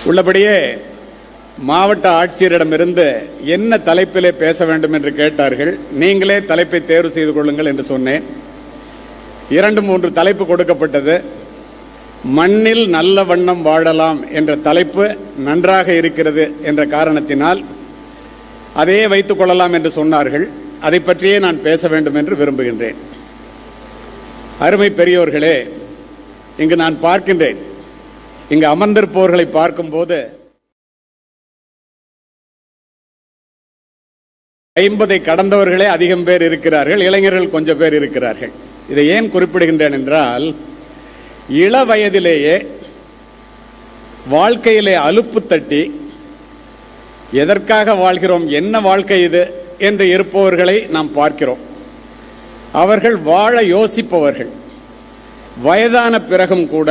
உள்ளபடியே மாவட்ட ஆட்சியரிடமிருந்து என்ன தலைப்பிலே பேச வேண்டும் என்று கேட்டார்கள். நீங்களே தலைப்பை தேர்வு செய்து கொள்ளுங்கள் என்று சொன்னேன். 2-3 தலைப்பு கொடுக்கப்பட்டது. மண்ணில் நல்ல வண்ணம் வாழலாம் என்ற தலைப்பு நன்றாக இருக்கிறது என்ற காரணத்தினால் அதையே வைத்துக் கொள்ளலாம் என்று சொன்னார்கள். அதை பற்றியே நான் பேச வேண்டும் என்று விரும்புகின்றேன். அருமை பெரியோர்களே, இங்கு நான் பார்க்கின்றேன், இங்கு அமர்ந்திருப்பவர்களை பார்க்கும்போது 50 கடந்தவர்களே அதிகம் பேர் இருக்கிறார்கள், இளைஞர்கள் கொஞ்சம் பேர் இருக்கிறார்கள். இதை ஏன் குறிப்பிடுகின்றேன் என்றால், இள வயதிலேயே வாழ்க்கையிலே அலுப்பு தட்டி எதற்காக வாழ்கிறோம், என்ன வாழ்க்கை இது என்று இருப்பவர்களை நாம் பார்க்கிறோம். அவர்கள் வாழ யோசிப்பவர்கள். வயதான பிறகும் கூட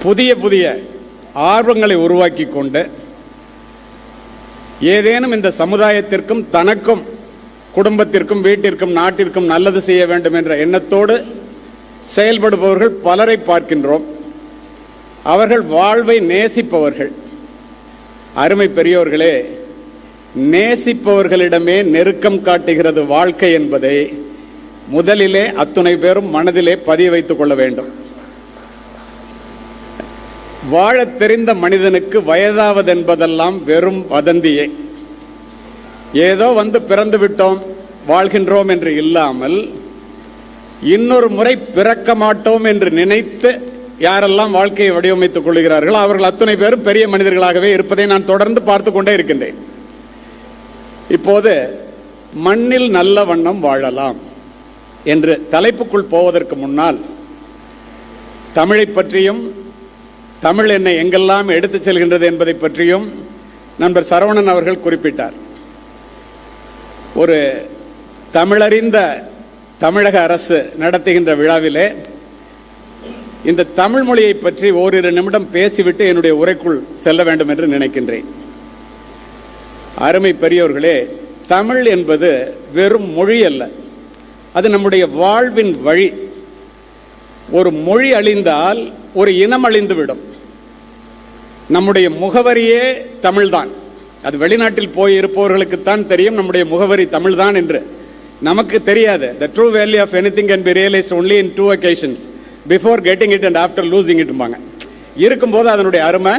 புதிய புதிய ஆர்வங்களை உருவாக்கி கொண்டு ஏதேனும் இந்த சமுதாயத்திற்கும் தனக்கும் குடும்பத்திற்கும் வீட்டிற்கும் நாட்டிற்கும் நல்லது செய்ய வேண்டும் என்ற எண்ணத்தோடு செயல்படுபவர்கள் பலரை பார்க்கின்றோம். அவர்கள் வாழ்வை நேசிப்பவர்கள். அருமை பெரியோர்களே, நேசிப்பவர்களிடமே நெருக்கம் காட்டுகிறது வாழ்க்கை என்பதை முதலிலே அத்துணை பேரும் மனதிலே பதிய வைத்துக் கொள்ள வேண்டும். வாழத் தெரிந்த மனிதனுக்கு வயதாவது என்பதெல்லாம் வெறும் வதந்தியே. ஏதோ வந்து பிறந்து விட்டோம் வாழ்கின்றோம் என்று இல்லாமல், இன்னொரு முறை பிறக்க மாட்டோம் என்று நினைத்து யாரெல்லாம் வாழ்க்கையை வடிவமைத்துக் கொள்கிறார்களோ அவர்கள் அத்துணை பேரும் பெரிய மனிதர்களாகவே இருப்பதை நான் தொடர்ந்து பார்த்து கொண்டே இருக்கின்றேன். இப்போது மண்ணில் நல்ல வண்ணம் வாழலாம் என்று தலைப்புக்குள் போவதற்கு முன்னால் தமிழை பற்றியும் தமிழ் என்னை எங்கெல்லாம் எடுத்துச் செல்கின்றது என்பதை பற்றியும் நண்பர் சரவணன் அவர்கள் குறிப்பிட்டார். ஒரு தமிழறிந்த தமிழக அரசு நடத்துகின்ற விழாவிலே இந்த தமிழ் மொழியை பற்றி ஓரிரு நிமிடம் பேசிவிட்டு என்னுடைய உரைக்குள் செல்ல வேண்டும் என்று நினைக்கின்றேன். அருமை பெரியோர்களே, தமிழ் என்பது வெறும் மொழி அல்ல, அது நம்முடைய வாழ்வின் வழி. ஒரு மொழி அழிந்தால் ஒரு இனம் அழிந்துவிடும். நம்முடைய முகவரியே தமிழ்தான். அது வெளிநாட்டில் போய் இருப்பவர்களுக்குத்தான் தெரியும் நம்முடைய முகவரி தமிழ்தான் என்று. நமக்கு தெரியாது. The true value of anything can be realized only in 2 occasions, before getting it and after losing it. இருக்கும்போது அதனுடைய அருமை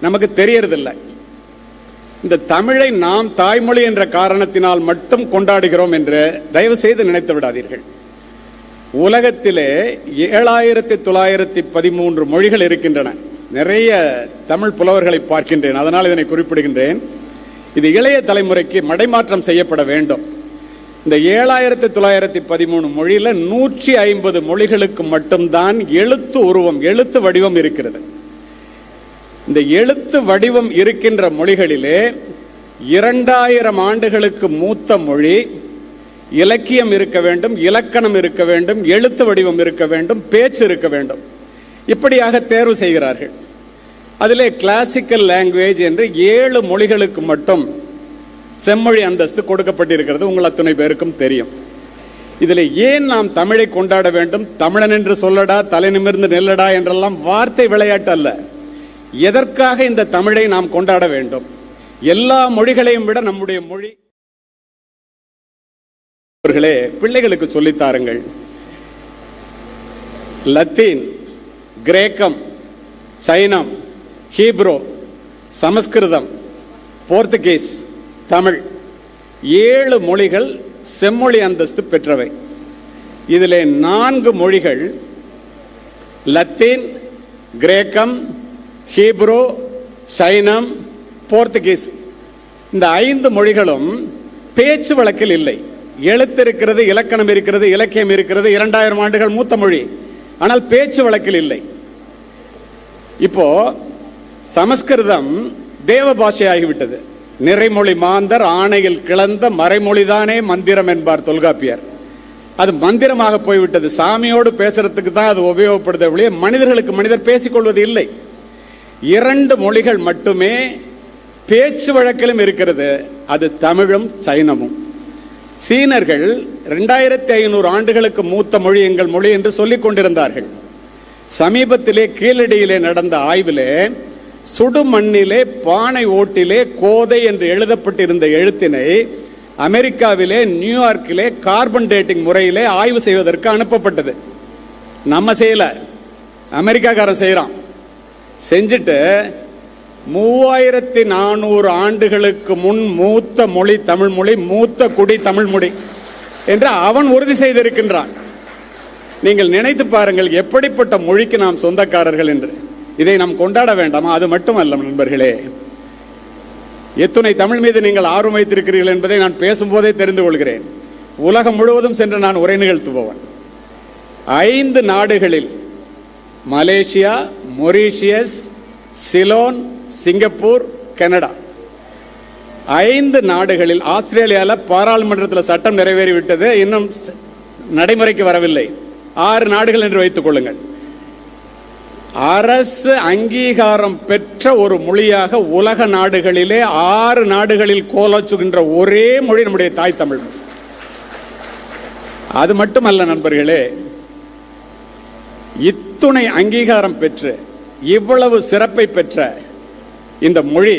நமக்கு தெரியறதில்லை. இந்த தமிழை நாம் தாய்மொழி என்ற காரணத்தினால் மட்டும் கொண்டாடுகிறோம் என்று தயவு செய்து நினைத்து விடாதீர்கள். உலகத்திலே 7913 மொழிகள் இருக்கின்றன. நிறைய தமிழ் புலவர்களை பார்க்கின்றேன், அதனால் இதனை குறிப்பிடுகின்றேன். இது இளைய தலைமுறைக்கு மடைமாற்றம் செய்யப்பட வேண்டும். இந்த 7913 மொழியில் 150 மொழிகளுக்கு மட்டும்தான் எழுத்து உருவம், எழுத்து வடிவம் இருக்கிறது. இந்த எழுத்து வடிவம் இருக்கின்ற மொழிகளிலே 2000 ஆண்டுகளுக்கு மூத்த மொழி, இலக்கியம் இருக்க வேண்டும், இலக்கணம் இருக்க வேண்டும், எழுத்து வடிவம் இருக்க வேண்டும், பேச்சு இருக்க வேண்டும். இப்படியாக தேர்வு செய்கிறார்கள். அதிலே கிளாசிக்கல் லாங்குவேஜ் என்று 7 மொழிகளுக்கு மட்டும் செம்மொழி அந்தஸ்து கொடுக்கப்பட்டிருக்கிறது. உங்கள் அத்தனை பேருக்கும் தெரியும். இதில் ஏன் நாம் தமிழை கொண்டாட வேண்டும்? தமிழன் என்று சொல்லடா, தலை நிமிர்ந்து நெல்லடா என்றெல்லாம் வார்த்தை விளையாட்டு அல்ல. எதற்காக இந்த தமிழை நாம் கொண்டாட வேண்டும்? எல்லா மொழிகளையும் விட நம்முடைய மொழி. பிள்ளைகளுக்கு சொல்லித்தாருங்கள். லத்தீன், கிரேக்கம், சைனம், ஹீப்ரோ, சமஸ்கிருதம், போர்த்துகீஸ், தமிழ் 7 மொழிகள் செம்மொழி அந்தஸ்து பெற்றவை. இதிலே 4 மொழிகள் லத்தீன், கிரேக்கம், ஹீப்ரோ, சைனம், போர்த்துகீஸ், இந்த 5 மொழிகளும் பேச்சு வழக்கில் இல்லை. எழுத்து இருக்கிறது, இலக்கணம் இருக்கிறது, இலக்கியம் இருக்கிறது, 2000 ஆண்டுகள் மூத்த மொழி. ஆனால் பேச்சு வழக்கில் இல்லை. இப்போ சமஸ்கிருதம் தேவ பாஷையாகிவிட்டது. நிறைமொழி மாந்தர் ஆணையில் கிளந்த மறைமொழிதானே மந்திரம் என்பார் தொல்காப்பியர். அது மந்திரமாக போய்விட்டது. சாமியோடு பேசுறதுக்கு தான் அது உபயோகப்படுத்த ஒழிய மனிதர்களுக்கு மனிதர் பேசிக்கொள்வது இல்லை. 2 மொழிகள் மட்டுமே பேச்சு வழக்கிலும் இருக்கிறது. அது தமிழும் சைனமும். சீனர்கள் 2500 ஆண்டுகளுக்கு மூத்த மொழி எங்கள் மொழி என்று சொல்லிக் கொண்டிருந்தார்கள். சமீபத்திலே கீழடியிலே நடந்த ஆய்விலே சுடுமண்ணிலே பானை ஓட்டிலே கோதை என்று எழுதப்பட்டிருந்த எழுத்தினை அமெரிக்காவிலே நியூயார்க்கிலே கார்பன் டேட்டிங் முறையிலே ஆய்வு செய்வதற்கு அனுப்பப்பட்டது. நம்ம செய்யல, அமெரிக்காக்காரன் செய்கிறான். செஞ்சுட்டு 3400 ஆண்டுகளுக்கு முன் மூத்த மொழி தமிழ் மொழி, மூத்த குடி தமிழ் மொழி என்று அவன் உறுதி செய்திருக்கின்றான். நீங்கள் நினைத்து பாருங்கள் எப்படிப்பட்ட மொழிக்கு நாம் சொந்தக்காரர்கள் என்று. இதை நாம் கொண்டாட வேண்டாமா? அது மட்டுமல்ல நண்பர்களே, எத்துணை தமிழ் மீது நீங்கள் ஆர்வம் வைத்திருக்கிறீர்கள் என்பதை நான் பேசும்போதே தெரிந்து கொள்கிறேன். உலகம் முழுவதும் சென்று நான் உரை நிகழ்த்துபவன். 5 நாடுகளில், Malaysia, Mauritius, Ceylon, Singapore, Canada, 5 நாடுகளில், ஆஸ்திரேலியாவில் பாராளுமன்றத்தில் சட்டம் நிறைவேறிவிட்டது, இன்னும் நடைமுறைக்கு வரவில்லை. 6 நாடுகள் என்று வைத்துக் கொள்ளுங்கள். அரசு அங்கீகாரம் பெற்ற ஒரு மொழியாக உலக நாடுகளிலே 6 நாடுகளில் கோலோச்சுகின்ற ஒரே மொழி நம்முடைய தாய் தமிழ். அது மட்டுமல்ல நண்பர்களே, இத்துணை அங்கீகாரம் பெற்று இவ்வளவு சிறப்பை பெற்ற இந்த மொழி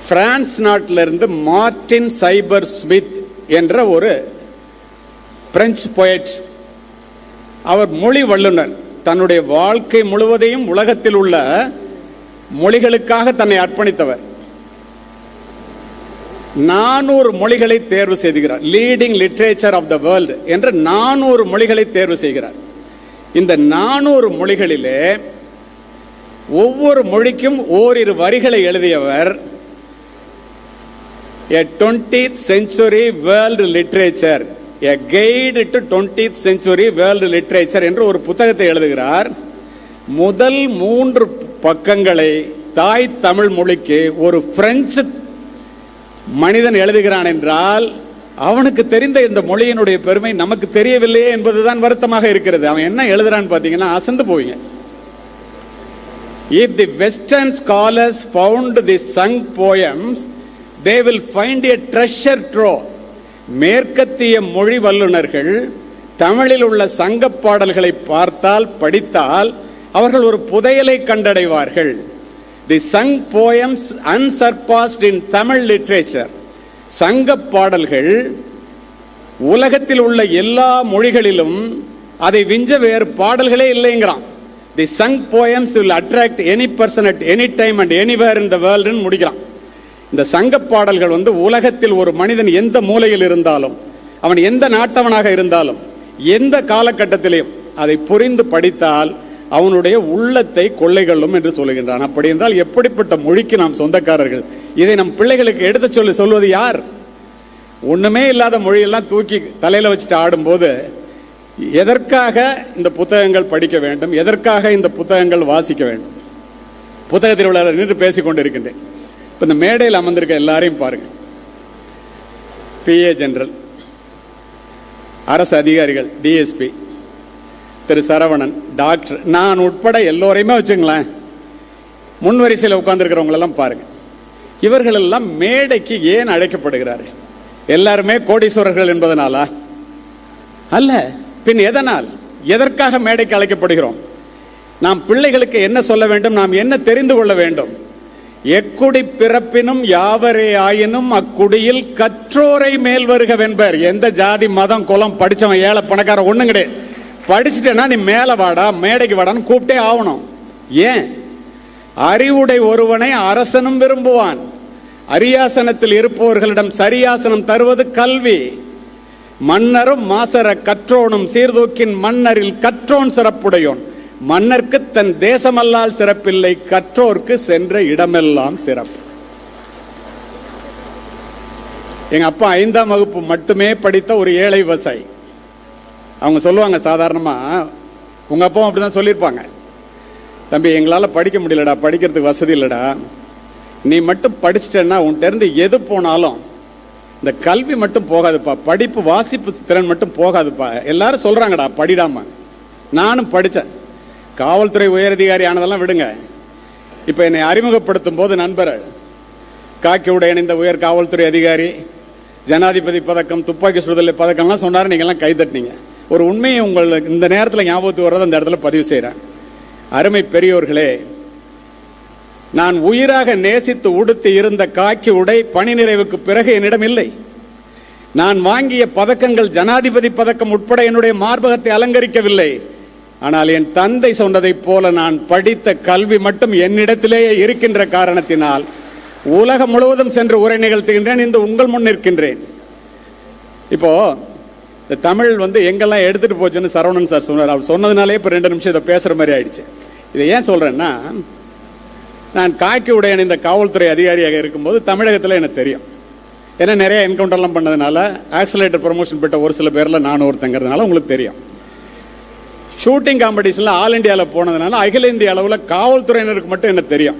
பிரான்ஸ் நாட்டிலிருந்து மார்டின் சைபர் ஸ்மித் என்ற ஒரு பிரெஞ்சு போயட், அவர் மொழி வல்லுனர், தன்னுடைய வாழ்க்கை முழுவதையும் உலகத்தில் உள்ள மொழிகளுக்காக தன்னை அர்ப்பணித்தவர். 400 மொழிகளை தேர்வு செய்கிறார். Leading literature of the world என்று 400 மொழிகளை தேர்வு செய்கிறார். இந்த 400 மொழிகளிலே ஒவ்வொரு மொழிக்கும் ஓரிரு வரிகளை எழுதியவர். A 20th century world literature, A guide to 20th century world literature என்று ஒரு புத்தகத்தை எழுதுகிறார். முதல் 3 பக்கங்களை தாய் தமிழ் மொழிக்கு ஒரு பிரெஞ்சு மனிதன் எழுதுகிறான் என்றால் அவனுக்கு தெரிந்த இந்த மொழியினுடைய பெருமை நமக்கு தெரியவில்லையே என்பதுதான் வருத்தமாக இருக்கிறது. அவன் என்ன எழுதுறான்னு பார்த்தீங்கன்னா அசந்து போவீங்க. If the western scholars found the sung poems, they will find a treasure trove. மேற்கத்திய மொழி வல்லுநர்கள் தமிழில் உள்ள சங்க பாடல்களை பார்த்தால், படித்தால் அவர்கள் ஒரு புதையலை கண்டடைவார்கள். தி சங் போயம்ஸ் அன்சர்பாஸ்ட் இன் தமிழ் லிட்ரேச்சர். சங்க பாடல்கள் உலகத்தில் உள்ள எல்லா மொழிகளிலும் அதை விஞ்ச வேறு பாடல்களே இல்லைங்கிறான். The sung poems will attract any person at any time and anywhere in the வேர்ல்டுன்னு முடிக்கிறான். இந்த சங்க பாடல்கள் உலகத்தில் ஒரு மனிதன் எந்த மூலையில் இருந்தாலும், அவன் எந்த நாட்டவனாக இருந்தாலும், எந்த காலகட்டத்திலையும் அதை புரிந்து படித்தால் அவனுடைய உள்ளத்தை கொள்ளைகளும் என்று சொல்லுகின்றான். அப்படி என்றால் எப்படிப்பட்ட மொழிக்கு நாம் சொந்தக்காரர்கள்? இதை நம் பிள்ளைகளுக்கு எடுத்து சொல்வது யார்? ஒண்ணுமே இல்லாத மொழியெல்லாம் தூக்கி தலையில வச்சுட்டு ஆடும்போது எதற்காக இந்த புத்தகங்கள் படிக்க வேண்டும்? எதற்காக இந்த புத்தகங்கள் வாசிக்க வேண்டும்? புத்தகத்தில் உள்ள நின்று பேசிக் கொண்டிருக்கின்றேன். இப்போ இந்த மேடையில் அமர்ந்திருக்க எல்லாரையும் பாருங்க. PA ஜெனரல், அரசு அதிகாரிகள், DSP, திரு சரவணன், டாக்டர், நான் உட்பட எல்லோரையுமே வச்சுங்களேன், முன்வரிசையில் உட்கார்ந்துருக்கிறவங்களெல்லாம் பாருங்க. இவர்களெல்லாம் மேடைக்கு ஏன் அழைக்கப்படுகிறார்கள்? எல்லாருமே கோடீஸ்வரர்கள் என்பதனாலா? அல்ல, பின் எதனால்? எதற்காக மேடைக்கு அழைக்கப்படுகிறோம்? நாம் பிள்ளைகளுக்கு என்ன சொல்ல வேண்டும்? நாம் என்ன தெரிந்து கொள்ள வேண்டும்? எக்குடி பிறப்பினும் யாவரே ஆயினும் அக்குடியில் கற்றோரை மேல் வருகவென்பர். எந்த ஜாதி மதம் குலம் படித்தவன் ஏழை பணக்காரன் ஒன்றும் கிடையாது. படிச்சுட்டேன்னா நீ மேலே வாடா, மேடைக்கு வாடான்னு கூப்பிட்டே ஆகணும். ஏன்? அறிவுடை ஒருவனை அரசனும் விரும்புவான். அரியாசனத்தில் இருப்பவர்களிடம் சரியாசனம் தருவது கல்வி. மன்னரும் மாசர கற்றோனும் சீர்தூக்கின் மன்னரில் கற்றோன் சிறப்புடையோன். மன்னர்க்கு தன் தேசமல்லால் சிறப்பில்லை, கற்றோர்க்கு சென்ற இடமெல்லாம் சிறப்பு. எங்க அப்பா 5ஆம் வகுப்பு மட்டுமே படித்த ஒரு ஏழை விவசாயி. அவங்க சொல்லுவாங்க, சாதாரணமா உங்க அப்பா அப்படிதான் சொல்லியிருப்பாங்க, தம்பி எங்களால் படிக்க முடியலடா, படிக்கிறதுக்கு வசதி இல்லைடா, நீ மட்டும் படிச்சிட்டேன்னா உன்கிட்ட இருந்து எது போனாலும் இந்த கல்வி மட்டும் போகாதுப்பா, படிப்பு வாசிப்பு திறன் மட்டும் போகாதுப்பா. எல்லாரும் சொல்றாங்கடா படிடாம. நானும் படித்தேன். காவல்துறை உயரதிகாரி ஆனதெல்லாம் விடுங்க. இப்போ என்னை அறிமுகப்படுத்தும் போது நண்பர் காக்கி உடை அணிந்த உயர் காவல்துறை அதிகாரி, ஜனாதிபதி பதக்கம், துப்பாக்கி சுடுதலை பதக்கம்லாம் சொன்னார். நீங்கள்லாம் கைதட்டினீங்க. ஒரு உண்மையை உங்களுக்கு இந்த நேரத்தில் ஞாபகத்துக்கு வர்றது அந்த இடத்துல பதிவு செய்கிறேன். அருமை பெரியோர்களே, நான் உயிராக நேசித்து உடுத்தி இருந்த காக்கி உடை பணி நிறைவுக்கு பிறகு என்னிடம் இல்லை. நான் வாங்கிய பதக்கங்கள் ஜனாதிபதி பதக்கம் உட்பட என்னுடைய மார்பகத்தை அலங்கரிக்கவில்லை. ஆனால் என் தந்தை சொன்னதைப் போல நான் படித்த கல்வி மட்டும் என்னிடத்திலேயே இருக்கின்ற காரணத்தினால் உலகம் முழுவதும் சென்று உரை நிகழ்த்துகின்றேன். இந்த உங்கள் முன் நிற்கின்றேன். இப்போ இந்த தமிழ் எங்கெல்லாம் எடுத்துட்டு போச்சுன்னு சரவணன் சார் சொன்னார். அவர் சொன்னதுனாலே இப்போ 2 நிமிஷம் இதை பேசுகிற மாதிரி ஆயிடுச்சு. இதை ஏன் சொல்கிறேன்னா, நான் காக்கி உடை அணிந்த காவல்துறை அதிகாரியாக இருக்கும்போது தமிழகத்தில் எனக்கு தெரியும். ஏன்னா நிறைய என்கவுண்டர்லாம் பண்ணதுனால ஆக்சிலேட்டர் ப்ரமோஷன் பெற்ற ஒரு சில பேரில் நான் ஒருத்தங்கிறதுனால உங்களுக்கு தெரியும். ஷூட்டிங் காம்படிஷனில் ஆல் இண்டியாவில் போனதுனால அகில இந்திய அளவில் காவல்துறையினருக்கு மட்டும் எனக்கு தெரியும்.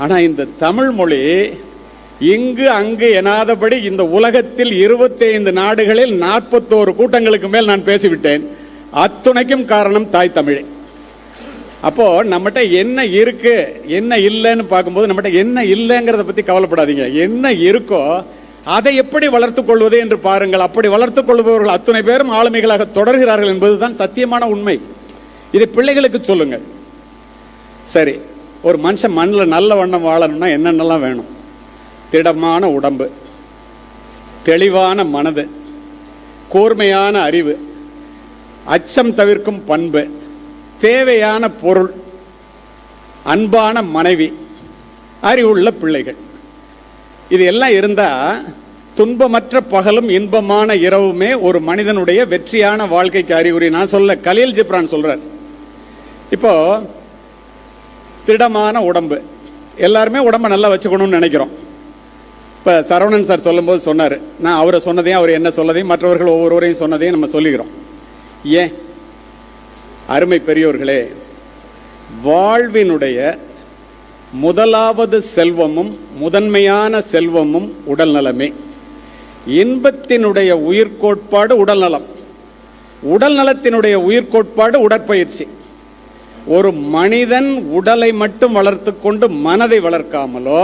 ஆனால் இந்த தமிழ் மொழி இங்கு அங்கு எனாதபடி இந்த உலகத்தில் 25 நாடுகளில் 41 கூட்டங்களுக்கு மேல் நான் பேசிவிட்டேன். அத்துணைக்கும் காரணம் தாய் தமிழே. அப்போ நம்மகிட்ட என்ன இருக்கு என்ன இல்லைன்னு பார்க்கும்போது நம்மகிட்ட என்ன இல்லைங்கிறத பற்றி கவலைப்படாதீங்க. என்ன இருக்கோ அதை எப்படி வளர்த்து கொள்வது என்று பாருங்கள். அப்படி வளர்த்து கொள்பவர்கள் அத்தனை பேரும் ஆளுமைகளாக தொடர்கிறார்கள் என்பதுதான் சத்தியமான உண்மை. இதை பிள்ளைகளுக்கு சொல்லுங்கள். சரி, ஒரு மனுஷன் மண்ணில் நல்ல வண்ணம் வாழணும்னா என்னென்னலாம் வேணும்? திடமான உடம்பு, தெளிவான மனது, கூர்மையான அறிவு, அச்சம் தவிர்க்கும் பண்பு, தேவையான பொருள், அன்பான மனைவி, அறிவுள்ள பிள்ளைகள். இது எல்லாம் இருந்தால் துன்பமற்ற பகலும் இன்பமான இரவுமே ஒரு மனிதனுடைய வெற்றியான வாழ்க்கைக்கு அறிகுறி. நான் சொல்ல, கலீல் ஜிப்ரான் சொல்றார். இப்போ திடமான உடம்பு, எல்லாருமே உடம்பை நல்லா வச்சுக்கணும்னு நினைக்கிறோம். இப்போ சரவணன் சார் சொல்லும்போது சொன்னார், நான் அவரை சொன்னதையும் அவர் என்ன சொல்லதையும் மற்றவர்கள் ஒவ்வொருவரையும் சொன்னதையும் நம்ம சொல்லிக்கிறோம். ஏன்? அருமை பெரியோர்களே, வாழ்வினுடைய முதலாவது செல்வமும் முதன்மையான செல்வமும் உடல் நலமே. இன்பத்தினுடைய உயிர்கோட்பாடு உடல் நலம், உடல் நலத்தினுடைய உயிர்கோட்பாடு உடற்பயிற்சி. ஒரு மனிதன் உடலை மட்டும் வளர்த்து கொண்டு மனதை வளர்க்காமலோ,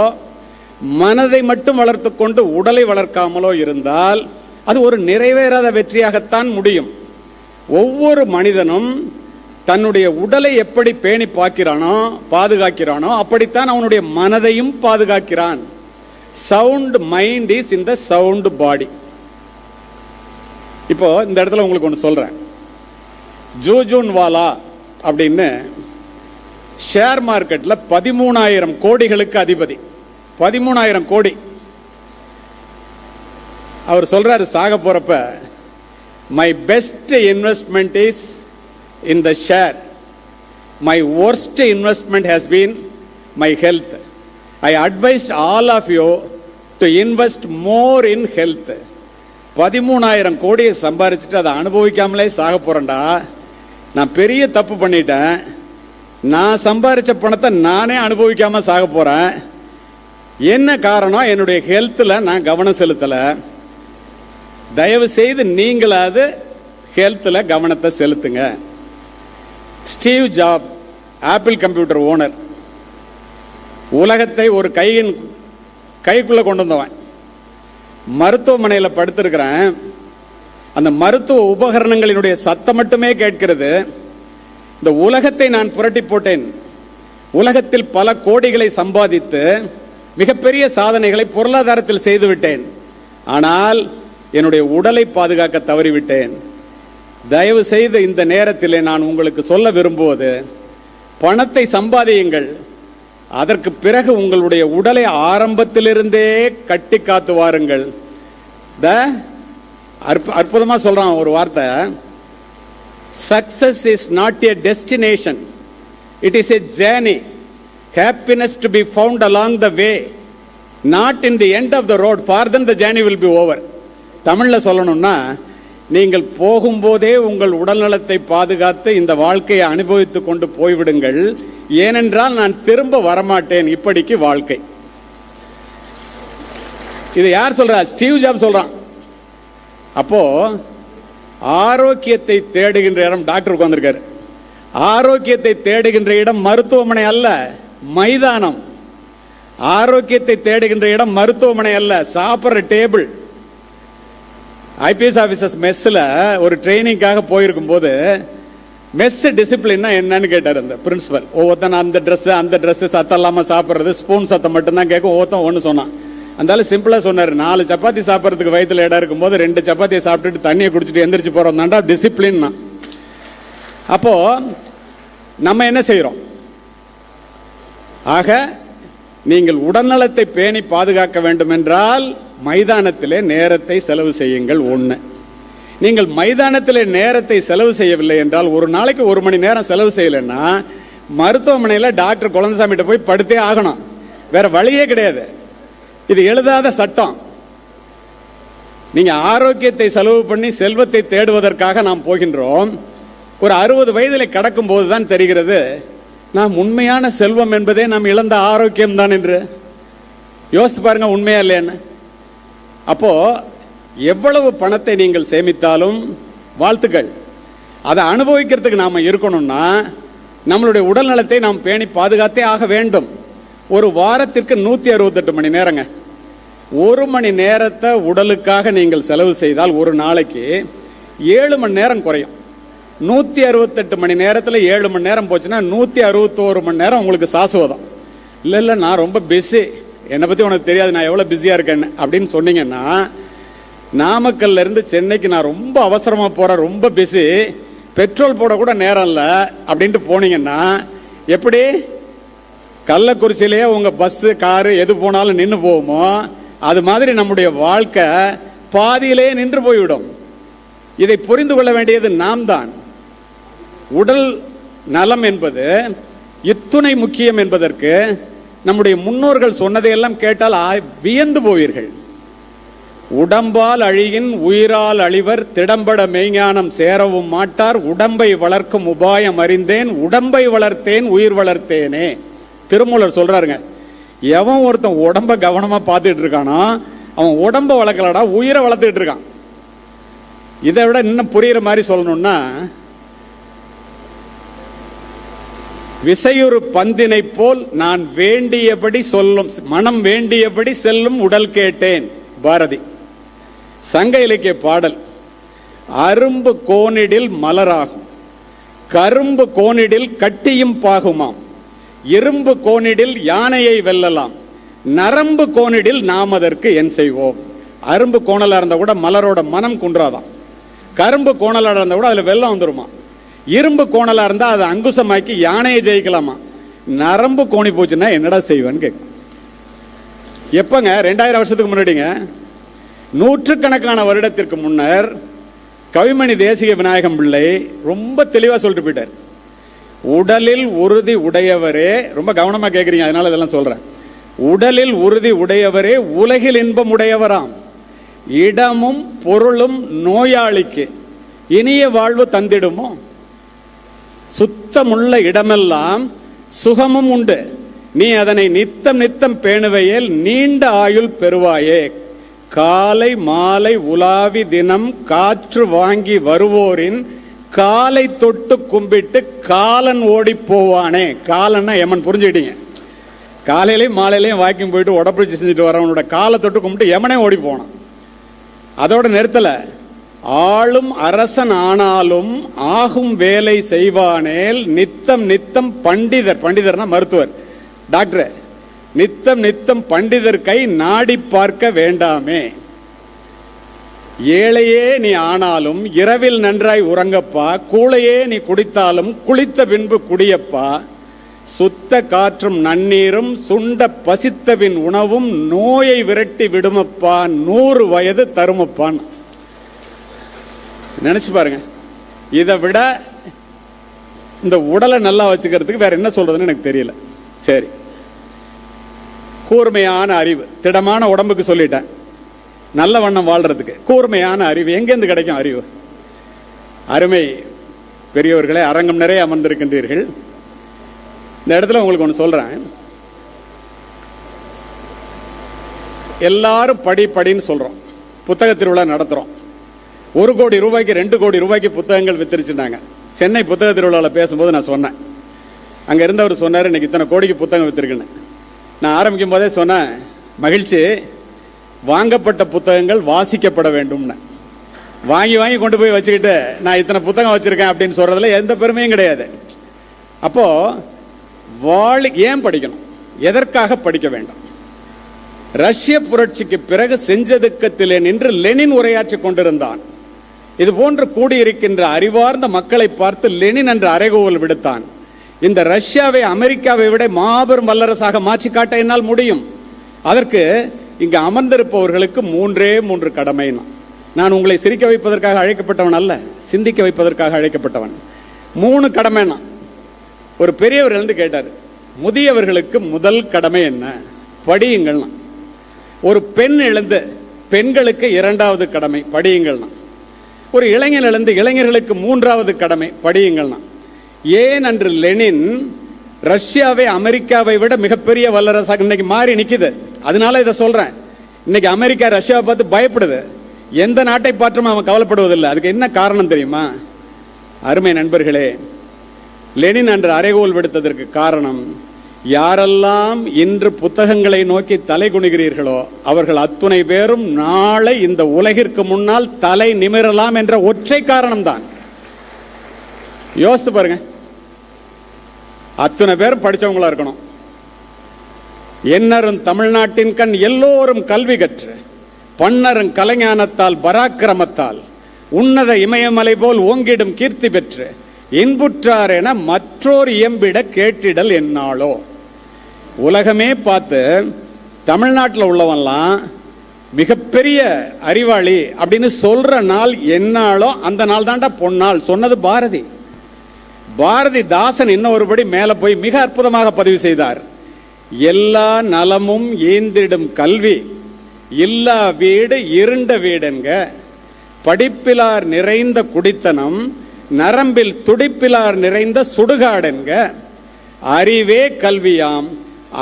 மனதை மட்டும் வளர்த்து கொண்டு உடலை வளர்க்காமலோ இருந்தால் அது ஒரு நிறைவேறாத வெற்றியாகத்தான் முடியும். ஒவ்வொரு மனிதனும் தன்னுடைய உடலை எப்படி பேணி பாதுகாக்கிறானோ அப்படித்தான் அவனுடைய மனதையும் பாதுகாக்கிறான். Sound mind is in the sound body. இப்போ இந்த இடத்துல உங்களுக்கு ஒன்று சொல்றேன். ஜூஜூன்வாலா அப்படின்னு ஷேர் மார்க்கெட்டில் 13,000 கோடிகளுக்கு அதிபதி. 13,000 கோடி. அவர் சொல்றாரு சாக போறப்ப, my best investment is in the share, my worst investment has been my health. I advised all of you to invest more in health. 13,000 கோடியை சம்பாரிச்சுட்டு அதை அனுபவிக்காமலே சாக போறேன்டா, நான் பெரிய தப்பு பண்ணிட்டேன். நான் சம்பாரிச்ச பணத்தை நானே அனுபவிக்காம சாக போறேன். என்ன காரணம்? என்னுடைய ஹெல்த்தில் நான் கவனம் செலுத்தலை. தயவு செய்து நீங்களாவது ஹெல்த்தில் கவனத்தை செலுத்துங்க. Steve job, apple computer owner, உலகத்தை ஒரு கைக்குள்ளே கொண்டு வந்தவன். மருத்துவமனையில் படுத்திருக்கிறேன். அந்த மருத்துவ உபகரணங்களினுடைய சத்தம் மட்டுமே கேட்கிறது. இந்த உலகத்தை நான் புரட்டி போட்டேன். உலகத்தில் பல கோடிகளை சம்பாதித்து மிகப்பெரிய சாதனைகளை பொருளாதாரத்தில் செய்துவிட்டேன். ஆனால் என்னுடைய உடலை பாதுகாக்க தவறிவிட்டேன். தயவு செய்து இந்த நேரத்தில் நான் உங்களுக்கு சொல்ல விரும்புவது, பணத்தை சம்பாதியுங்கள், அதற்கு பிறகு உங்களுடைய உடலை ஆரம்பத்திலிருந்தே கட்டி காத்து வாருங்கள். அற்புதமாக சொல்றான் ஒரு வார்த்தை, success is not a destination, it is a journey. Happiness to be found along the way, not in the end of the road, for then the journey will be over. தமிழில் சொல்லணும்னா, நீங்கள் போகும்போதே உங்கள் உடல்நலத்தை பாதுகாத்து இந்த வாழ்க்கையை அனுபவித்து கொண்டு போய்விடுங்கள். ஏனென்றால் நான் திரும்ப வரமாட்டேன். இப்படிக்கு வாழ்க்கை. இது யார் சொல்றா? ஸ்டீவ் ஜாப் சொல்றான். அப்போ ஆரோக்கியத்தை தேடுகின்ற இடம், டாக்டர் உட்கார்ந்திருக்காரு, ஆரோக்கியத்தை தேடுகின்ற இடம் மருத்துவமனை அல்ல, மைதானம். ஆரோக்கியத்தை தேடுகின்ற இடம் மருத்துவமனை அல்ல, சாப்பிட்ற டேபிள். ஐபிஎஸ் ஆஃபீஸர்ஸ் மெஸ்ஸில் ஒரு ட்ரைனிங்காக போயிருக்கும்போது மெஸ் டிசிப்ளின்னா என்னன்னு கேட்டார் அந்த பிரின்சிபல். ஒவ்வொருத்தன் அந்த ட்ரெஸ்ஸு சத்தம் இல்லாமல் சாப்பிட்றது, ஸ்பூன் சத்தம் மட்டும்தான் கேட்கும். ஒவ்வொருத்தன் ஒன்று சொன்னான். அந்தால சிம்பிளாக சொன்னார், 4 சப்பாத்தி சாப்பிட்றதுக்கு வயிற்றுல இடம் இருக்கும்போது 2 சப்பாத்தியை சாப்பிட்டுட்டு தண்ணியை குடிச்சிட்டு எந்திரிச்சு போகிறோம் தாண்டா டிசிப்ளின்னா. அப்போது நம்ம என்ன செய்கிறோம்? ஆக நீங்கள் உடல்நலத்தை பேணி பாதுகாக்க வேண்டும் என்றால் மைதானத்திலே நேரத்தை செலவு செய்யுங்கள். 1. நீங்கள் மைதானத்திலே நேரத்தை செலவு செய்யவில்லை என்றால், ஒரு நாளைக்கு 1 மணி நேரம் செலவு செய்யலைன்னா மருத்துவமனையில் டாக்டர் குழந்தைசாமிகிட்ட போய் படுத்தே ஆகணும். வேற வழியே கிடையாது. இது எழுதாத சட்டம். நீங்க ஆரோக்கியத்தை செலவு பண்ணி செல்வத்தை தேடுவதற்காக நாம் போகின்றோம். ஒரு 60 வயதில் கடக்கும் போது தான் தெரிகிறது நாம் உண்மையான செல்வம் என்பதே நாம் இழந்த ஆரோக்கியம் தான் என்று. யோசிச்சு பாருங்க, உண்மையா இல்லைன்னு. அப்போ எவ்வளவு பணத்தை நீங்கள் சேமித்தாலும் வாழ்த்துக்கள், அதை அனுபவிக்கிறதுக்கு நாம் இருக்கணும்னா நம்மளுடைய உடல் நலத்தை நாம் பேணி பாதுகாத்தே ஆக வேண்டும். ஒரு வாரத்திற்கு 168 மணி நேரங்க. 1 மணி நேரத்தை உடலுக்காக நீங்கள் செலவு செய்தால் ஒரு நாளைக்கு 7 மணி நேரம் குறையும். 168 மணி நேரத்தில் 7 மணி நேரம் போச்சுன்னா 161 மணி நேரம் உங்களுக்கு சாசுவதம். இல்லை நான் ரொம்ப பிஸி, என்னை பற்றி உனக்கு தெரியாது, நான் எவ்வளோ பிஸியாக இருக்கேன்னு அப்படின்னு சொன்னீங்கன்னா, நாமக்கல்ல இருந்து சென்னைக்கு நான் ரொம்ப அவசரமாக போகிறேன், ரொம்ப பிஸி, பெட்ரோல் போட கூட நேரம் இல்லை அப்படின்ட்டு போனீங்கன்னா எப்படி? கள்ளக்குறிச்சியிலேயே உங்கள் பஸ்ஸு காரு எது போனாலும் நின்று போகுமோ அது மாதிரி நம்முடைய வாழ்க்கை பாதியிலே நின்று போய்விடும். இதை புரிந்து கொள்ள வேண்டியது நாம் தான். உடல் நலம் என்பது இத்துணை முக்கியம் என்பதற்கு நம்முடைய முன்னோர்கள் சொன்னதையெல்லாம் கேட்டால் வியந்து போவீர்கள். உடம்பால் அழியின் உயிரால் அழிவர், திடம்பட மெய்ஞானம் சேரவும் மாட்டார், உடம்பை வளர்க்கும் உபாயம் அறிந்தேன், உடம்பை வளர்த்தேன் உயிர் வளர்த்தேனே. திருமூலர் சொல்றாருங்க, எவன் ஒருத்தன் உடம்ப கவனமா பார்த்துட்டு இருக்கானோ அவன் உடம்ப வளர்க்கலடா, உயிரை வளர்த்துட்டு இருக்கான். இதை விட இன்னும் புரியுற மாதிரி சொல்லணும்னா, விசையுறு பந்தினை போல் நான் வேண்டியபடி சொல்லும் மனம் வேண்டியபடி செல்லும் உடல் கேட்டேன். பாரதி. சங்க இலக்கிய பாடல். அரும்பு கோணிடில் மலராகும், கரும்பு கோணிடில் கட்டியும் பாகுமாம், இரும்பு கோணிடில் யானையை வெல்லலாம், நரம்பு கோணிடில் நாம் அதற்கு என் செய்வோம். அரும்பு கோணலா இருந்தா கூட மலரோட மனம் குன்றாதான், கரும்பு கோணலா இருந்தா கூட அதுல வெள்ளம் வந்துருமா, இரும்பு கோணலா இருந்தா அதை அங்குசமாக்கி யானையை ஜெயிக்கலாமா, நரம்பு கோணி போச்சுன்னா என்னடா செய்வேன்னு கேட்க. எப்பங்க? 2000 வருஷத்துக்கு முன்னாடிங்க, நூற்றுக்கணக்கான வருடத்திற்கு முன்னர் கவிமணி தேசிக விநாயகம் பிள்ளை ரொம்ப தெளிவாக சொல்லிட்டு போயிட்டார். உடலில் உறுதி உடையவரே, ரொம்ப கவனமாக கேட்குறீங்க அதனால இதெல்லாம் சொல்கிறேன், உடலில் உறுதி உடையவரே உலகில் இன்பம் உடையவராம், இடமும் பொருளும் நோயாளிக்கு இனிய வாழ்வு தந்திடுமோ, சுத்தமுள்ள இடமெல்லாம் சுகமும் உண்டு, நீ அதனை நித்தம் நித்தம் பேணுவையில் நீண்ட ஆயுள் பெறுவாயே, காலை மாலை உலாவி தினம் காற்று வாங்கி வருவோரின் காலை தொட்டு கும்பிட்டு காலன் ஓடி போவானே. காலன்னா எமன், புரிஞ்சுக்கிட்டீங்க? காலையிலையும் மாலையிலையும் வாக்கிங் போயிட்டு உடற்பயிற்சி செஞ்சுட்டு வரவனோட காலை தொட்டு கும்பிட்டு எமனே ஓடி போனான். அதோட நிறுத்தல, ஆளும் அரசன் ஆனாலும் ஆகும் வேலை செய்வானேல் நித்தம் நித்தம் பண்டிதர், பண்டிதர்னா மருத்துவர் டாக்டர், நித்தம் நித்தம் பண்டிதர் கை நாடி பார்க்க வேண்டாமே. ஏழையே நீ ஆனாலும் இரவில் நன்றாய் உறங்கப்பா, கூளையே நீ குடித்தாலும் குளித்த பின்பு குடியப்பா, சுத்த காற்றும் நன்னீரும் சுண்ட பசித்தவின் உணவும் நோயை விரட்டி விடுமப்பா, 100 வயது தருமப்பான். நினைச்சு பாருங்க. இதை விட இந்த உடலை நல்லா வச்சுக்கிறதுக்கு வேற என்ன சொல்றதுன்னு எனக்கு தெரியல. சரி, கூர்மையான அறிவு, திடமான உடம்புக்கு சொல்லிட்டேன், நல்ல வண்ணம் வாழ்றதுக்கு கூர்மையான அறிவு எங்கேருந்து கிடைக்கும்? அறிவு. அருமை பெரியவர்களே, அரங்கம் நிறைய அமர்ந்திருக்கின்றீர்கள். இந்த இடத்துல உங்களுக்கு ஒன்று சொல்றேன். எல்லாரும் படின்னு சொல்றோம், புத்தக திருவிழா நடத்துறோம். 1 கோடி ரூபாய்க்கு 2 கோடி ரூபாய்க்கு புத்தகங்கள் வித்துருச்சுட்டாங்க. சென்னை புத்தக திருவிழாவில் பேசும்போது நான் சொன்னேன், அங்கே இருந்தவர் சொன்னார் இன்னைக்கு இத்தனை கோடிக்கு புத்தகம் வித்துருக்குன்னு. நான் ஆரம்பிக்கும் போதே சொன்னேன், மகிழ்ச்சி, வாங்கப்பட்ட புத்தகங்கள் வாசிக்கப்பட வேண்டும்னு. வாங்கி வாங்கி கொண்டு போய் வச்சுக்கிட்டு நான் இத்தனை புத்தகம் வச்சுருக்கேன் அப்படின்னு சொல்கிறதுல எந்த பெருமையும் கிடையாது. அப்போது ஏன் படிக்கணும், எதற்காக படிக்க வேண்டும்? ரஷ்ய புரட்சிக்கு பிறகு செஞ்சதுக்கத்திலே நின்று லெனின் உரையாற்றி கொண்டிருந்தான். இது போன்று கூடியிருக்கின்ற அறிவார்ந்த மக்களை பார்த்து லெனின் என்ற அறைகூவல் விடுத்தான். இந்த ரஷ்யாவை அமெரிக்காவை விட மாபெரும் வல்லரசாக மாற்றி காட்ட என்னால் முடியும். அதற்கு இங்கு அமர்ந்திருப்பவர்களுக்கு 3 கடமை. நான் உங்களை சிரிக்க வைப்பதற்காக அழைக்கப்பட்டவன் அல்ல, சிந்திக்க வைப்பதற்காக அழைக்கப்பட்டவன். 3 கடமைனா. ஒரு பெரியவர் எழுந்து கேட்டார், முதியவர்களுக்கு முதல் கடமை என்ன? படியுங்கள்னா. ஒரு பெண் எழுந்து பெண்களுக்கு 2வது கடமை படியுங்கள்னா. ஒரு இளைஞர் எழுந்து இளைஞர்களுக்கு 3வது கடமை படியுங்கள்னா. ஏன் அன்று லெனின் ரஷ்யாவை அமெரிக்காவை விட மிகப்பெரிய வல்லரசாக இன்னைக்கு மாறி நிற்குது. அதனால இதை சொல்றேன். இன்னைக்கு அமெரிக்கா ரஷ்யாவை பார்த்து பயப்படுது, எந்த நாட்டை பார்த்தும் அவன் கவலைப்படுவதில்லை. அதுக்கு என்ன காரணம் தெரியுமா? அருமை நண்பர்களே, லெனின் அன்று அறைகோல் விடுத்ததற்கு காரணம், யாரெல்லாம் இன்று புத்தகங்களை நோக்கி தலை குனிகிறீர்களோ அவர்கள் அத்துணை பேரும் நாளை இந்த உலகிற்கு முன்னால் தலை நிமிரலாம் என்ற ஒற்றை காரணம்தான். யோசித்து பாருங்க. அத்தனை பேர் படித்தவங்களா இருக்கணும். என்னரும் தமிழ்நாட்டின் கண் எல்லோரும் கல்வி கற்று பன்னரும் கலைஞானத்தால் பராக்கிரமத்தால் உன்னத இமயமலை போல் ஓங்கிடும் கீர்த்தி பெற்று இன்புற்றார் என மற்றோர் இயம்பிட கேட்டிடல் என்னாலோ. உலகமே பார்த்து தமிழ்நாட்டில் உள்ளவன்லாம் மிகப்பெரிய அறிவாளி அப்படின்னு சொல்ற நாள் என்னாலோ அந்த நாள் தாண்டா பொன்னாள் சொன்னது பாரதி. பாரதிதாசன் இன்னொருபடி மேலே போய் மிக அற்புதமாக பதிவு செய்தார். எல்லா நலமும் ஈந்திடும் கல்வி, இல்லா வீடு இருண்ட வீடுங்க, படிப்பிலார் நிறைந்த குடித்தனம், நரம்பில் துடிப்பிலார் நிறைந்த சுடுகாடுங்க, அறிவே கல்வியாம்,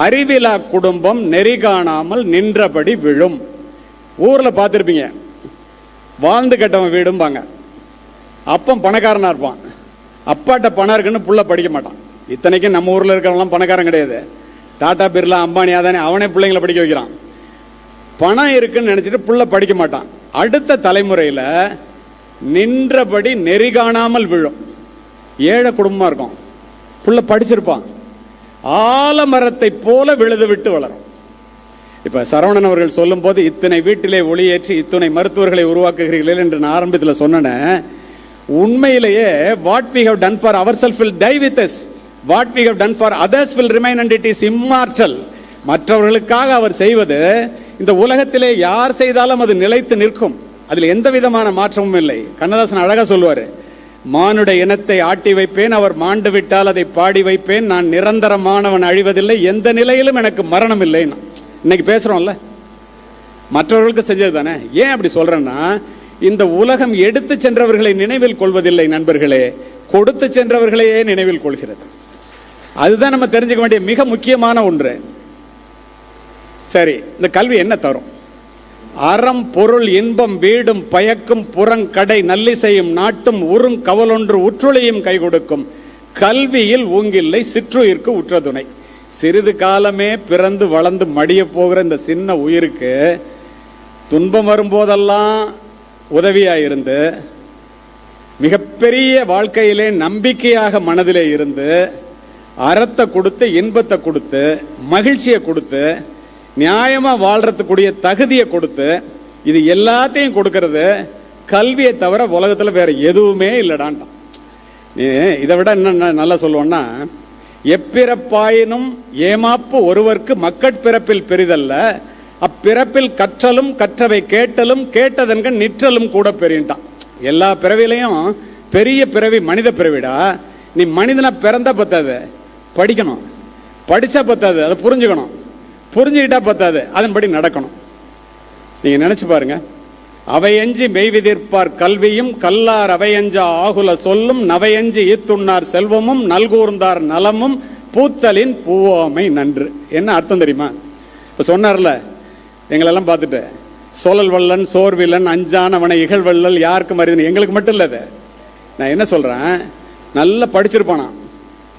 அறிவிலா குடும்பம் நெறி காணாமல் நின்றபடி விழும். ஊரில் பார்த்துருப்பீங்க, வாழ்ந்து கட்டவன் வீடும்பாங்க. அப்பம் பணக்காரனாக இருப்பான், அப்பாட்ட பணம் இருக்குன்னு புள்ள படிக்க மாட்டான். இத்தனைக்கும் நம்ம ஊரில் இருக்கிறவங்களாம் பணக்காரன் கிடையாது. டாடா பிர்லா அம்பானி அதானே அவனே பிள்ளைங்களை படிக்க வைக்கிறான். பணம் இருக்குன்னு நினச்சிட்டு புள்ள படிக்க மாட்டான். அடுத்த தலைமுறையில் நின்றபடி நெறி காணாமல் விழும். ஏழை குடும்பமாக இருக்கும், புள்ள படிச்சிருப்பான், ஆலமரத்தை போல விழுது விட்டு வளரும். இப்போ சரவணன் அவர்கள் சொல்லும் போது இத்தனை வீட்டிலே ஒளியேற்றி இத்தனை மருத்துவர்களை உருவாக்குகிறீர்கள் என்று நான் ஆரம்பத்தில் சொன்னேன். உண்மையிலேயே what we have done for ourselves will die with us, what we have done for others will remain and it is immortal. மற்றவர்களுக்காக அவர் செய்வது இந்த உலகத்திலே யார் செய்தாலும் அது நிலைத்து நிற்கும், அதில் எந்த விதமான மாற்றமும் இல்லை. கண்ணதாசன் அழகாக சொல்லுவார், மானுட இனத்தை ஆட்டி வைப்பேன், அவர் மாண்டு விட்டால் அதை பாடி வைப்பேன், நான் நிரந்தரமானவன் அழிவதில்லை, எந்த நிலையிலும் எனக்கு மரணம் இல்லைன்னா. இன்னைக்கு பேசுகிறோம்ல, மற்றவர்களுக்கு செஞ்சது தானே. ஏன் அப்படி சொல்கிறேன்னா, இந்த உலகம் எடுத்து சென்றவர்களை நினைவில் கொள்வதில்லை நண்பர்களே, கொடுத்து சென்றவர்களையே நினைவில் கொள்கிறது. அதுதான் நம்ம தெரிஞ்சுக்க வேண்டிய மிக முக்கியமான ஒன்று. சரி, இந்த கல்வி என்ன தரும்? அறம் பொருள் இன்பம் வீடும் பயக்கும் புறங்கடை நல்லிசையும் நாட்டும் உறும் கவலொன்று உற்றுளையும் கை கொடுக்கும் கல்வியில் ஊங்கில்லை சிற்றுயிர்க்கு உற்ற துணை. சிறிது காலமே பிறந்து வளர்ந்து மடிய போகிற இந்த சின்ன உயிருக்கு துன்பம் வரும்போதெல்லாம் உதவியாக மிகப்பெரிய வாழ்க்கையிலே நம்பிக்கையாக மனதிலே இருந்து அறத்தை கொடுத்து இன்பத்தை கொடுத்து மகிழ்ச்சியை கொடுத்து நியாயமாக வாழ்றதுக்குரிய தகுதியை கொடுத்து இது எல்லாத்தையும் கொடுக்கறது கல்வியை தவிர உலகத்தில் வேற எதுவுமே இல்லைடான்ட்டான். இதை விட என்ன நல்லா சொல்லுவோன்னா, எப்பிறப்பாயினும் ஏமாப்பு ஒருவருக்கு மக்கட்பிறப்பில் பெரிதல்ல, அப்பிறப்பில் கற்றலும் கற்றவை கேட்டலும் கேட்டதன்க நிற்றலும் கூட பெரியன்ட்டான். எல்லா பிறவிலையும் பெரிய பிறவி மனித பிறவிடா. நீ மனிதனா பிறந்தா பத்தாது, படிக்கணும், படித்தா பத்தாது, அதை புரிஞ்சுக்கணும், புரிஞ்சுக்கிட்டா பத்தாது, அதன்படி நடக்கணும். நீங்கள் நினச்சி பாருங்க, அவையஞ்சி மெய்விதிர்ப்பார் கல்வியும் கல்லார் அவையஞ்சா ஆகுல சொல்லும் நவையஞ்சி ஈத்துண்ணார் செல்வமும் நல்கூர்ந்தார் நலமும் பூத்தலின் பூவாமை நன்று. என்ன அர்த்தம் தெரியுமா? இப்போ சொன்னார்ல, எங்களெல்லாம் பார்த்துட்டு சோழல் வல்லன் சோர்வில்லன் அஞ்சானவனை இகழ்வல்லல் யாருக்கு மரியாதை, எங்களுக்கு மட்டும் இல்லை. நான் என்ன சொல்கிறேன், நல்லா படிச்சிருப்பானா,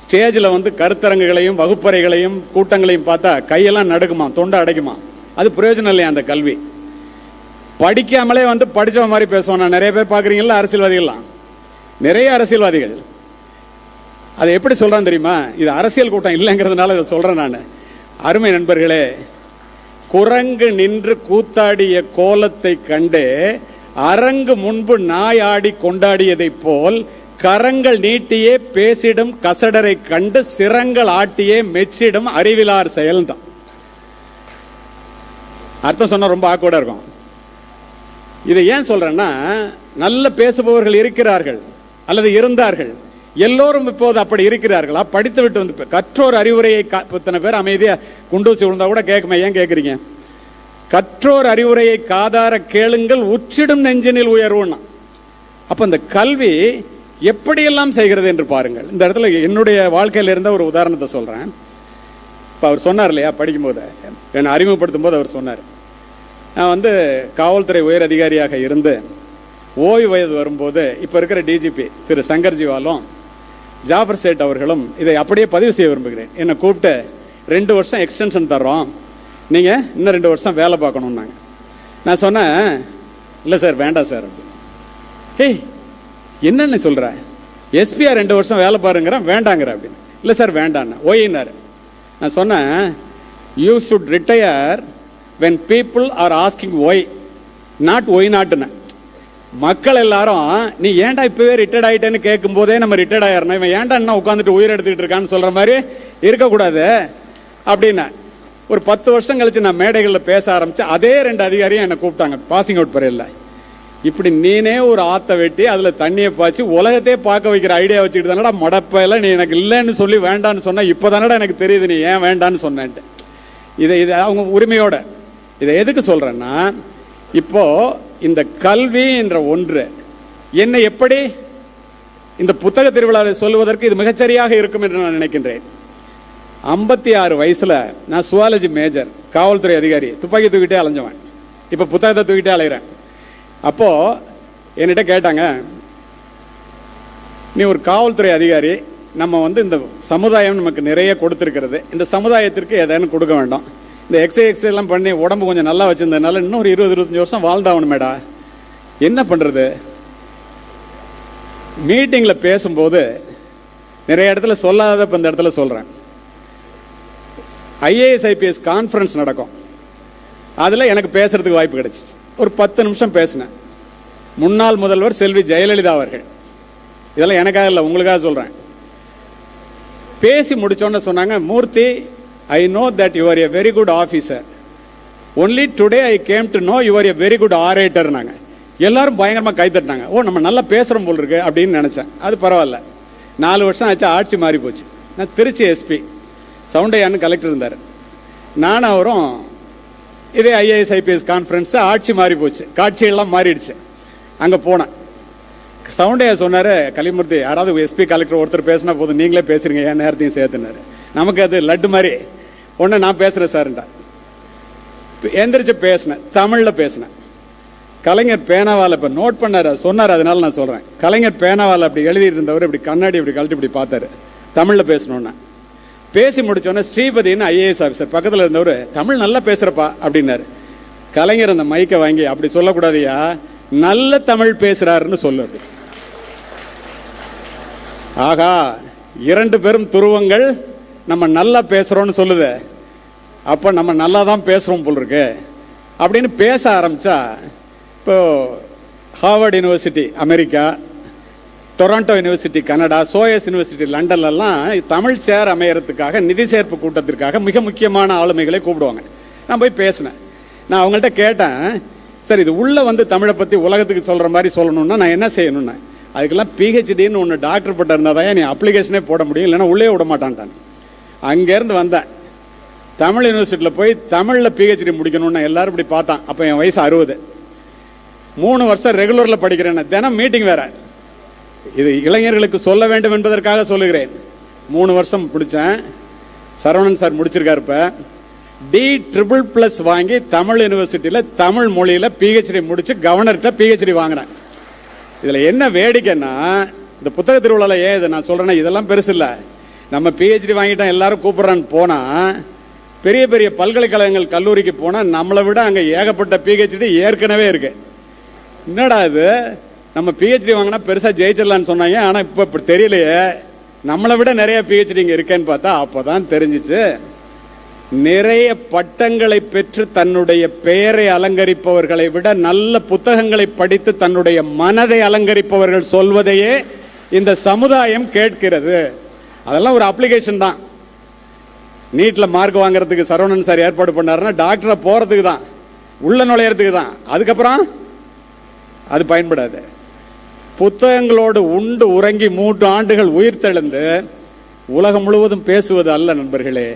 ஸ்டேஜில் வந்து கருத்தரங்குகளையும் வகுப்பறைகளையும் கூட்டங்களையும் பார்த்தா கையெல்லாம் நடுக்குமா, தொண்டை அடைக்குமா. அது பிரயோஜனம் இல்லையா அந்த கல்வி? படிக்காமலே வந்து படித்த மாதிரி பேசுவோம். நான் நிறைய பேர் பார்க்குறீங்களா, அரசியல்வாதிகள்லாம், நிறைய அரசியல்வாதிகள். அதை எப்படி சொல்கிறான் தெரியுமா? இது அரசியல் கூட்டம் இல்லைங்கிறதுனால இதை சொல்கிறேன் நான். அருமை நண்பர்களே, குரங்கு நின்று கூத்தாடிய கோலத்தை கண்டே அரங்கு முன்பு நாய் ஆடி கொண்டாடியதை போல் கரங்கள் நீட்டியே பேசிடும் கசடரை கண்டு சிரங்கள் ஆட்டியே மெச்சிடும் அறிவிலார் செயல்தான். அர்த்தம் சொன்னா ரொம்ப ஆக்வர்டா இருக்கும். இதை ஏன் சொல்றேன்னா, நல்ல பேசுபவர்கள் இருக்கிறார்கள் அல்லது இருந்தார்கள். எல்லோரும் இப்போது அப்படி இருக்கிறார்களா? படித்து விட்டு வந்து கற்றோர் அறிவுரையை இத்தனை பேர் அமைதியா குண்டூசி விழுந்தா கூட கேட்குமே, ஏன் கேட்குறீங்க? கற்றோர் அறிவுரையை காதார கேளுங்கள் உச்சிடும் நெஞ்சினில் உயர்வுன்னா. அப்போ இந்த கல்வி எப்படியெல்லாம் செய்கிறது என்று பாருங்கள். இந்த இடத்துல என்னுடைய வாழ்க்கையில் இருந்த ஒரு உதாரணத்தை சொல்கிறேன். இப்போ அவர் சொன்னார் இல்லையா, படிக்கும்போது என்னை அறிமுகப்படுத்தும் போது அவர் சொன்னார், நான் வந்து காவல்துறை உயர் அதிகாரியாக இருந்து ஓய்வு வயது வரும்போது இப்போ இருக்கிற டிஜிபி திரு சங்கர்ஜிவாலும் ஜாஃபர் சேட் அவர்களும் இதை அப்படியே பதிவு செய்ய விரும்புகிறேன். என்னை கூப்பிட்டு 2 வருஷம் எக்ஸ்டென்ஷன் தர்றோம், நீங்கள் இன்னும் 2 வருஷம் வேலை பார்க்கணுன்னாங்க. நான் சொன்னேன், இல்லை சார் வேண்டாம் சார் அப்படின்னு. ஏய் என்னென்னு சொல்கிற, எஸ்பிஆர் 2 வருஷம் வேலை பாருங்கிறேன் வேண்டாங்கிற அப்படின்னு. இல்லை சார் வேண்டான்னு. ஓயினார். நான் சொன்னேன், you should retire when people are asking why, not why நாட்டுன்னு. மக்கள் எல்லாரும் நீ ஏன்டா இப்போவே ரிட்டையர்ட் ஆகிட்டேன்னு கேட்கும் போதே நம்ம ரிட்டையர்ட் ஆயிடணும், இவன் ஏன்டா என்ன உட்காந்துட்டு உயிர் எடுத்துக்கிட்டு இருக்கான்னு சொல்கிற மாதிரி இருக்கக்கூடாது அப்படின்னா. ஒரு 10 வருஷம் கழிச்சு நான் மேடைகளில் பேச ஆரம்பித்தேன். அதே 2 அதிகாரியும் என்னை கூப்பிட்டாங்க பாசிங் அவுட் பரையில். இப்படி நீனே ஒரு ஆற்றை வெட்டி அதில் தண்ணியை பாய்ச்சி உலகத்தையே பார்க்க வைக்கிற ஐடியா வச்சுக்கிட்டு தானடா மடப்பையில் நீ எனக்கு இல்லைன்னு சொல்லி வேண்டான்னு சொன்னால் இப்போ தானடா எனக்கு தெரியுது நீ ஏன் வேண்டான்னு சொன்னேன்ட்டு. இதை அவங்க உரிமையோட இதை எதுக்கு சொல்கிறேன்னா, இப்போது இந்த கல்வி என்ற ஒன்று என்னை எப்படி இந்த புத்தக திருவிழாவில் சொல்லுவதற்கு இது மிகச்சரியாக இருக்கும் என்று நான் நினைக்கின்றேன். 56 வயசில் நான் சுவாலஜி மேஜர், காவல்துறை அதிகாரி, துப்பாக்கி தூக்கிட்டே அலைஞ்சவன். இப்போ புத்தகத்தை தூக்கிட்டே அலைகிறேன். அப்போது என்கிட்ட கேட்டாங்க, நீ ஒரு காவல்துறை அதிகாரி, நம்ம வந்து இந்த சமுதாயம் நமக்கு நிறைய கொடுத்துருக்கிறது, இந்த சமுதாயத்திற்கு எதைன்னு கொடுக்க வேண்டாம், இந்த எக்ஸசைஸ் எல்லாம் பண்ணி உடம்பு கொஞ்சம் நல்லா வச்சுருந்ததுனால இன்னும் ஒரு 20-25 வருஷம் வாழ்ந்தாகணுமேடா, என்ன பண்ணுறது? மீட்டிங்கில் பேசும்போது நிறைய இடத்துல சொல்லாத இப்போ இந்த இடத்துல சொல்கிறேன். ஐஏஎஸ் ஐபிஎஸ் கான்ஃபரன்ஸ் நடக்கும், அதில் எனக்கு பேசுகிறதுக்கு வாய்ப்பு கிடைச்சிச்சு. ஒரு 10 நிமிஷம் பேசினேன். முன்னாள் முதல்வர் செல்வி ஜெயலலிதா அவர்கள், இதெல்லாம் எனக்காக இல்லை உங்களுக்காக சொல்கிறேன். பேசி முடித்தோன்னு சொன்னாங்க, மூர்த்தி, I know that you are a very good officer. Only today I came to know you are a very good orator. நாங்கள் எல்லாரும் பயங்கரமாக கைத்தட்டினாங்க. ஓ நம்ம நல்லா பேசுகிறோம் போல் இருக்கு அப்படின்னு நினச்சேன். அது பரவாயில்ல. 4 வருஷம் ஆச்சு, ஆட்சி மாறி போச்சு. நான் திருச்சி எஸ்பி, சவுண்டையான்னு கலெக்டர் இருந்தார். நானும் அவரும் இதே ஐஏஎஸ் ஐபிஎஸ் கான்ஃபரன்ஸு, ஆட்சி மாறி போச்சு, காட்சியெல்லாம் மாறிடுச்சு. அங்கே போனேன். சவுண்டையா சொன்னார், கலிமூர்த்தி யாராவது எஸ்பி கலெக்டர் ஒருத்தர் பேசினா போதும், நீங்களே பேசுகிறீங்க, ஏன் நேரத்தையும் சேர்த்துனாரு. நமக்கு அது லட்டு மாதிரி. ஒன்று நான் பேசுகிறேன் சார்ண்டா. எந்திரிச்சு பேசினேன், தமிழில் பேசினேன். கலைஞர் பேனாவால் இப்போ நோட் பண்ணார், சொன்னார், அதனால நான் சொல்கிறேன். கலைஞர் பேனாவால் அப்படி எழுதிட்டு இருந்தவர் இப்படி கண்ணாடி இப்படி கழட்டி இப்படி பார்த்தாரு, தமிழில் பேசணுன்னா. பேசி முடித்தோன்னே ஸ்ரீபதினு ஐஏஎஸ் ஆஃபீஸர் பக்கத்தில் இருந்தவர், தமிழ் நல்லா பேசுகிறப்பா அப்படின்னாரு. கலைஞர் அந்த மைக்கை வாங்கி, அப்படி சொல்லக்கூடாதுயா, நல்ல தமிழ் பேசுகிறாருன்னு சொல்லுது. ஆகா, 2 பேரும் துருவங்கள், நம்ம நல்லா பேசுகிறோன்னு சொல்லுது. அப்போ நம்ம நல்லா தான் பேசுகிறோம் போல் இருக்கு அப்படின்னு பேச ஆரம்பித்தா, இப்போது Harvard University America, Toronto University Canada, SOAS University லண்டன்லலாம் தமிழ் சேர் அமையறதுக்காக நிதி சேர்ப்பு கூட்டத்திற்காக மிக முக்கியமான ஆளுமைகளை கூப்பிடுவாங்க. நான் போய் பேசினேன். நான் அவங்கள்ட்ட கேட்டேன், சார் இது உள்ளே வந்து தமிழை பற்றி உலகத்துக்கு சொல்கிற மாதிரி சொல்லணுன்னா நான் என்ன செய்யணுன்னு. அதுக்கெல்லாம் பிஹெச்டின்னு ஒன்று டாக்டர் பட்டம் இருந்தால் தான் நீ அப்ளிகேஷனே போட முடியும், இல்லைன்னா உள்ளே விட மாட்டான்ட்டான். அங்கேருந்து வந்தேன், தமிழ் யூனிவர்சிட்டியில் போய் தமிழில் பிஹெச்டி முடிக்கணும்னு எல்லாரும் இப்படி பார்த்தான். அப்போ என் வயசு 60. 3 வருஷம் ரெகுலரில் படிக்கிறேன், தினம் மீட்டிங் வேறு. இது இளைஞர்களுக்கு சொல்ல வேண்டும் என்பதற்காக சொல்லுகிறேன். 3 வருஷம் பிடிச்சேன். சரவணன் சார் முடிச்சிருக்காரு. இப்போ D++ வாங்கி தமிழ் யூனிவர்சிட்டியில் தமிழ் மொழியில் பிஹெச்டி முடித்து கவர்னர்கிட்ட பிஹெச்டி வாங்கினேன். இதில் என்ன வேடிக்கைன்னா, இந்த புத்தக திருவிழாவில் ஏன் இதை நான் சொல்கிறேன்னா, இதெல்லாம் பெருசு இல்லை. நம்ம பிஹெச்டி வாங்கிட்டோம் எல்லாரும் கூப்பிட்றான்னு போனால் பெரிய பெரிய பல்கலைக்கழகங்கள் கல்லூரிக்கு போனால் நம்மளை விட அங்கே ஏகப்பட்ட பிஹெச்டி ஏற்கனவே இருக்கு. என்னடா இது, நம்ம பிஹெச்டி வாங்கினா பெருசாக ஜெயிச்சிடலான்னு சொன்னாங்க, ஆனால் இப்போ இப்படி தெரியலையே, நம்மளை விட நிறைய பிஹெச்டி இங்கே இருக்கேன்னு பார்த்தா அப்போ தான் தெரிஞ்சிச்சு. நிறைய பட்டங்களை பெற்று தன்னுடைய பெயரை அலங்கரிப்பவர்களை விட நல்ல புத்தகங்களை படித்து தன்னுடைய மனதை அலங்கரிப்பவர்கள் சொல்வதையே இந்த சமுதாயம் கேட்கிறது. அதெல்லாம் ஒரு அப்ளிகேஷன் தான். நீட்டில் மார்க் வாங்குறதுக்கு சரவணன் சார் ஏற்பாடு பண்ணாருன்னா டாக்டரை போகிறதுக்கு தான், உள்ள நுழையிறதுக்கு தான். அதுக்கப்புறம் அது பயன்படாது. புத்தகங்களோடு உண்டு உறங்கி 3 ஆண்டுகள் உயிர்த்தெழுந்து உலகம் முழுவதும் பேசுவது அல்ல நண்பர்களே,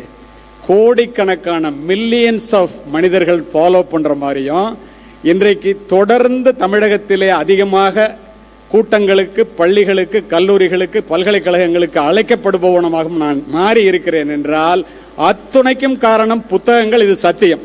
கோடிக்கணக்கான மில்லியன்ஸ் ஆஃப் மனிதர்கள் ஃபாலோ பண்ணுற மாதிரியும் இன்றைக்கு தொடர்ந்து தமிழகத்திலே அதிகமாக கூட்டங்களுக்கு, பள்ளிகளுக்கு, கல்லூரிகளுக்கு, பல்கலைக்கழகங்களுக்கு அழைக்கப்படுபவனமாக நான் மாறி இருக்கிறேன் என்றால் அத்துணைக்கும் காரணம் புத்தகங்கள். இது சத்தியம்.